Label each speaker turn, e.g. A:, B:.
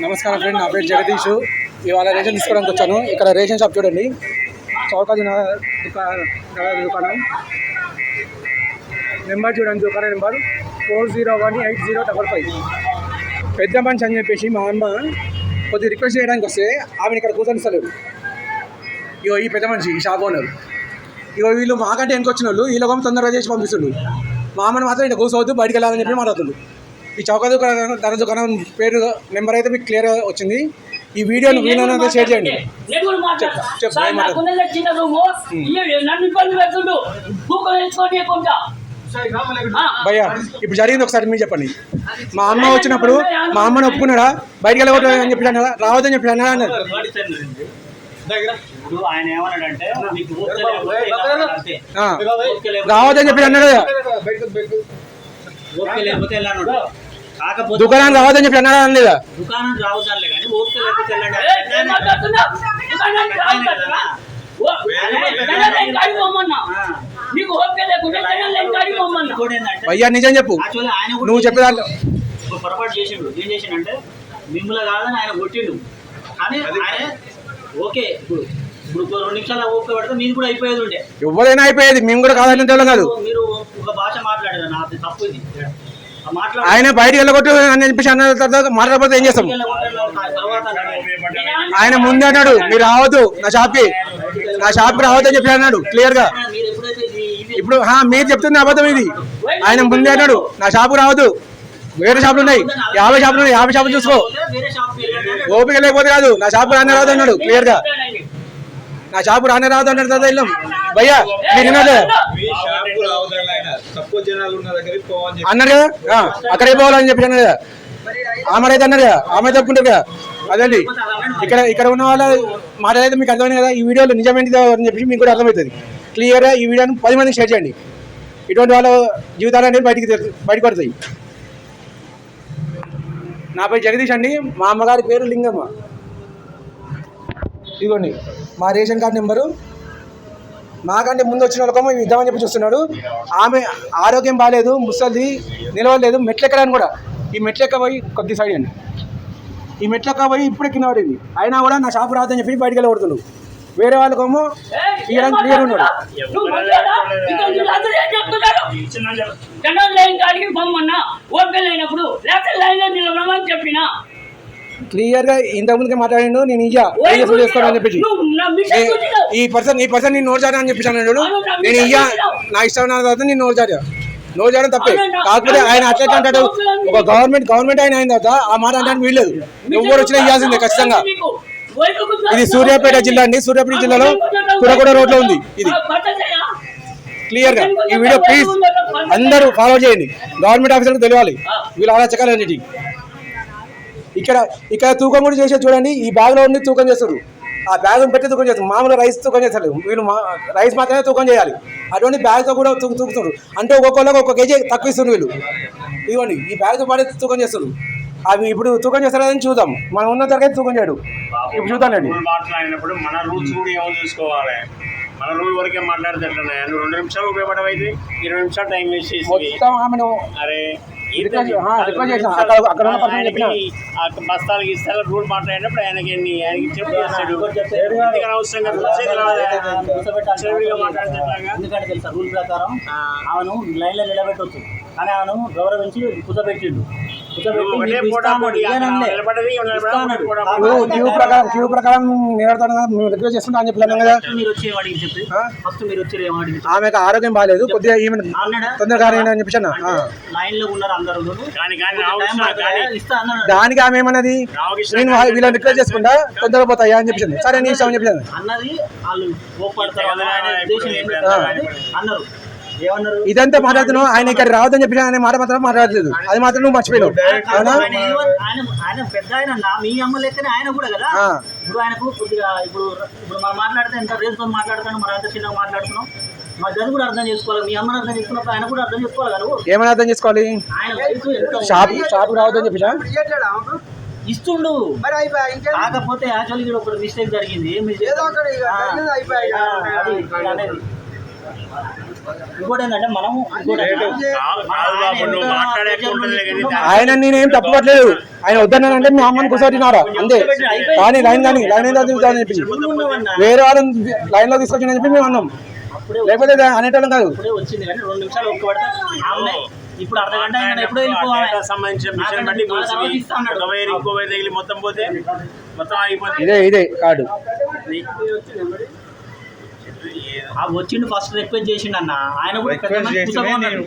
A: నమస్కారం ఫ్రెండ్, నా పేరు జగదీష్. ఇవాళ రేషన్ తీసుకోవడానికి వచ్చాను. ఇక్కడ రేషన్ షాప్ చూడండి, చౌకాదిన దుకాణం. నెంబర్ చూడండి, దుకాణం నెంబర్ 40180555. పెద్ద మనిషి అని చెప్పేసి మా అమ్మ కొద్దిగా రిక్వెస్ట్ చేయడానికి వస్తే ఆమెను ఇక్కడ కూర్చొనిస్తలేరు. ఇగో ఈ పెద్ద మనిషి, ఈ షాప్ ఓనర్. ఇగో వీళ్ళు మాకంటే వెనకొచ్చిన వాళ్ళు, వీళ్ళ తొందరగా చేసి పంపిస్తుండ్రు. మా అమ్మని మాత్రం ఇక్కడ కూర్చోవద్దు, బయటికి వెళ్ళాలని చెప్పి మాట్లాడుతుండ్రు. ఈ చౌక దుకాణం పేరు నెంబర్ అయితే మీకు క్లియర్గా వచ్చింది. ఈ వీడియోని వీలైనంత షేర్ చేయండి. భయ్యా, ఇప్పుడు జరిగింది ఒకసారి మీరు చెప్పండి. మా అమ్మ వచ్చినప్పుడు మా అమ్మని ఒప్పుకున్నాడా, బయటికి వెళ్ళకూడదు అని చెప్పి అన్నాడా, రావద్దని చెప్పి అన్నాడా అన్నారు. రావద్దని చెప్పి అన్నాడు కదా, దుకాణం రావద్దని చెప్పి అన్నాడా అనలేదా?
B: దుకాణం రావద్దానిలే కానీ ఓపిక లేకపోతే
A: అయ్యా నిజం చెప్పు, నువ్వు చెప్పేదాంట్లో
B: పొరపాటు చేసిండు. ఏం చేసిండంటే మిమ్మల్ని కాదని ఆయన కొట్టిండు, కానీ ఆయన ఓకే ఇప్పుడు 2 నిమిషాలు ఓపిక పడితే మీరు కూడా అయిపోయేది ఉండే.
A: ఎవరైనా అయిపోయేది, మేము కూడా కాదని కాదు.
B: మీరు ఒక భాష మాట్లాడారు, నాకు తప్పు ఇది.
A: ఆయన బయటికి వెళ్ళగొట్టు అని చెప్పేసి అన్న తర్వాత మాట్లాడకపోతే ఏం చేస్తాం? ఆయన ముందే అన్నాడు, మీరు రావద్దు నా షాప్కి రావద్దు అని చెప్పి అన్నాడు క్లియర్ గా. ఇప్పుడు మీరు చెప్తుంది అబద్ధం ఇది. ఆయన ముందే అన్నాడు, నా షాప్కి రావద్దు, వేరే షాపులు ఉన్నాయి, 50 షాపులు ఉన్నాయి, 50 షాపులు చూసుకో, ఓపిక లేకపోతే కాదు, నా షాపు రానే రావద్దు అన్నాడు క్లియర్ గా. నా షాపు రానే రావద్దు అన్నాడు కదా వెళ్ళాం. భయ్యా మీరు అన్నారు కదా, అక్కడికి పోవాలని చెప్పి అన్నారు కదా, ఆమె అయితే అన్నారు కదా, ఆమె తప్పుకుంటారు కదా. అదండి ఇక్కడ ఉన్న వాళ్ళ మాట్లాడైతే మీకు అర్థమైంది కదా. ఈ వీడియోలో నిజమేంటిదో అని చెప్పి మీకు కూడా అర్థమవుతుంది క్లియర్గా. ఈ వీడియోని 10 మందికి షేర్ చేయండి. ఇటువంటి వాళ్ళ జీవితాలు అనేది బయటకు పడతాయి. నా పేరు జగదీష్ అండి, మా అమ్మగారి పేరు లింగమ్మ. ఇదిగోండి మా రేషన్ కార్డు నెంబరు. మాకంటే ముందు వచ్చిన వాళ్ళకేమో ఇద్దామని చెప్పి చూస్తున్నాడు. ఆమె ఆరోగ్యం బాగాలేదు, ముసలిది, నిలవలేదు, మెట్లెక్కడానికి కూడా. ఈ మెట్లెక్క పోయి కొద్ది సైడ్ అండి, ఈ మెట్లెక్క పోయి ఇప్పుడు కింద పడింది. అయినా కూడా నా షాపు రాదని చెప్పి బయటికి వెళ్ళబడుతున్నాడు. వేరే వాళ్ళకేమో తీయడానికి క్లియర్ ఉన్నాడు. క్లియర్ గా ఇంతకుముందుకే మాట్లాడిండు, నేను చేసుకోవాలని చెప్పేసి ఈ పర్సన్ నేను నోట్ చేయడం అని చెప్పేసి అన్నాడు. నేను నా ఇష్టం తర్వాత నేను నోట్ చేయడం తప్పే. కాకపోతే ఆయన అట్లా అంటాడు, ఒక గవర్నమెంట్ ఆయన అయిన తర్వాత ఆ మాట అంటే వీల్లేదు, ఎవరు వచ్చినా ఇవ్వాల్సిందే ఖచ్చితంగా. ఇది సూర్యాపేట జిల్లా అండి, సూర్యాపేట జిల్లాలో కురగూడ రోడ్ లో ఉంది ఇది క్లియర్ గా. ఈ వీడియో ప్లీజ్ అందరూ ఫాలో చేయండి, గవర్నమెంట్ ఆఫీసర్లకు తెలియాలి వీళ్ళు అరాచకాలన్నిటి. ఇక్కడ తూకం కూడా చేసేది చూడండి. ఈ బ్యాగ్ లో ఉండి తూకం చేస్తారు, ఆ బ్యాగ్ పెట్టి తూకం చేస్తారు. మామూలుగా రైస్ తూకం చేస్తారు, వీళ్ళు రైస్ మాత్రమే తూకం చేయాలి. అటువంటి బ్యాగ్తో కూడా తూకుతున్నారు. అంటే ఒక్కొక్కరికి 1 కేజీ తక్కువ ఇస్తున్నారు వీళ్ళు. ఇవ్వండి ఈ బ్యాగ్తో పాటు తూకం చేస్తారు. అవి ఇప్పుడు తూకం చేస్తారని చూద్దాం. మనం ఉన్న తరగతి తూకం చేయడు. ఇప్పుడు చూద్దాండి.
C: మాట్లాడినప్పుడు మన రూల్స్ కూడా ఏమో చూసుకోవాలి. మన రూల్ వరకే మాట్లాడితే ఎట్లనే, నువ్వు 2 నిమిషాలు ఉపయోగపడవైతే 20 నిమిషాలు టైం వేస్ట్ చేసి అరే బస్తాలకి ఇస్తారు. రూల్ మాట్లాడినప్పుడు ఆయనకి
B: ఎందుకంటే తెలుసా, రూల్ ప్రకారం ఆమెను లైన్లో నిలబెట్టవచ్చు, కానీ ఆమెను గౌరవించి కూర్చోబెట్టిండు.
A: ఆమెకు ఆరోగ్యం బాగాలేదు, కొద్దిగా తొందరగా అని చెప్పి దానికి ఆమె ఏమన్నది, నేను వీళ్ళని రిక్వెస్ట్ చేసుకుంటా తొందరగా పోతాయా అని చెప్పింది. సరే నీ ఇష్టం అని చెప్పాను
B: అన్నారు.
A: ఇదంతా మాట్లాడుతున్నావు, ఆయన ఇక్కడ రావద్దని చెప్పి అనే మాట మాత్రం మాట్లాడలేదు. అది మాత్రం నువ్వు మర్చిపోయావు.
B: ఆయన పెద్ద ఆయన మీ అమ్మ లెక్కనే ఆయన కూడా కదా. ఇప్పుడు ఆయనకు కొద్దిగా ఇప్పుడు మనం మాట్లాడితే ఎంత రేసుతో మాట్లాడుతాను, మరి అంత చిన్నగా మాట్లాడుతున్నాం. మా దాన్ని కూడా అర్థం చేసుకోవాలి. మీ అమ్మని అర్థం చేసుకున్నప్పుడు ఆయన కూడా అర్థం చేసుకోవాలి కదా.
A: ఏమైనా అర్థం చేసుకోవాలి, షాపు రావద్దని చెప్పి
B: ఇస్తుండు. కాకపోతే యాక్చువల్లీ ఒక మిస్టేక్ జరిగింది. ఇంకోటి ఏంటంటే మనము
A: ఆయన నేనేం తప్పు పట్టలేదు. ఆయన వద్దన్నానంటే మీ అమ్మని కూర్చోటినారా అంతే. కానీ లైన్ ఏదో చూద్దామని చెప్పి వేరే వాళ్ళని లైన్ లో తీసుకొచ్చిన చెప్పి మేము అన్నాం, లేకపోతే అనేటోళ్ళం కాదు.
B: ఇప్పుడే వచ్చింది కానీ 2 నిమిషాలు ఒక్క పడితే ఆమె ఇప్పుడు అర్ధగంట అయినా ఎప్పుడో వెళ్ళిపోవాలి.
C: సంబంధించిన మిషన్ బట్టి ఇంకో వైర్ తగిలి మొత్తం పోతే మొత్తం ఆగిపోతే
A: ఇదే కార్డు
B: వచ్చిండు ఫస్ట్ రిక్వెస్ట్ చేసిండు అన్న. ఆయన కూడా పెద్ద మనిషి కూర్చోమన్నాడు.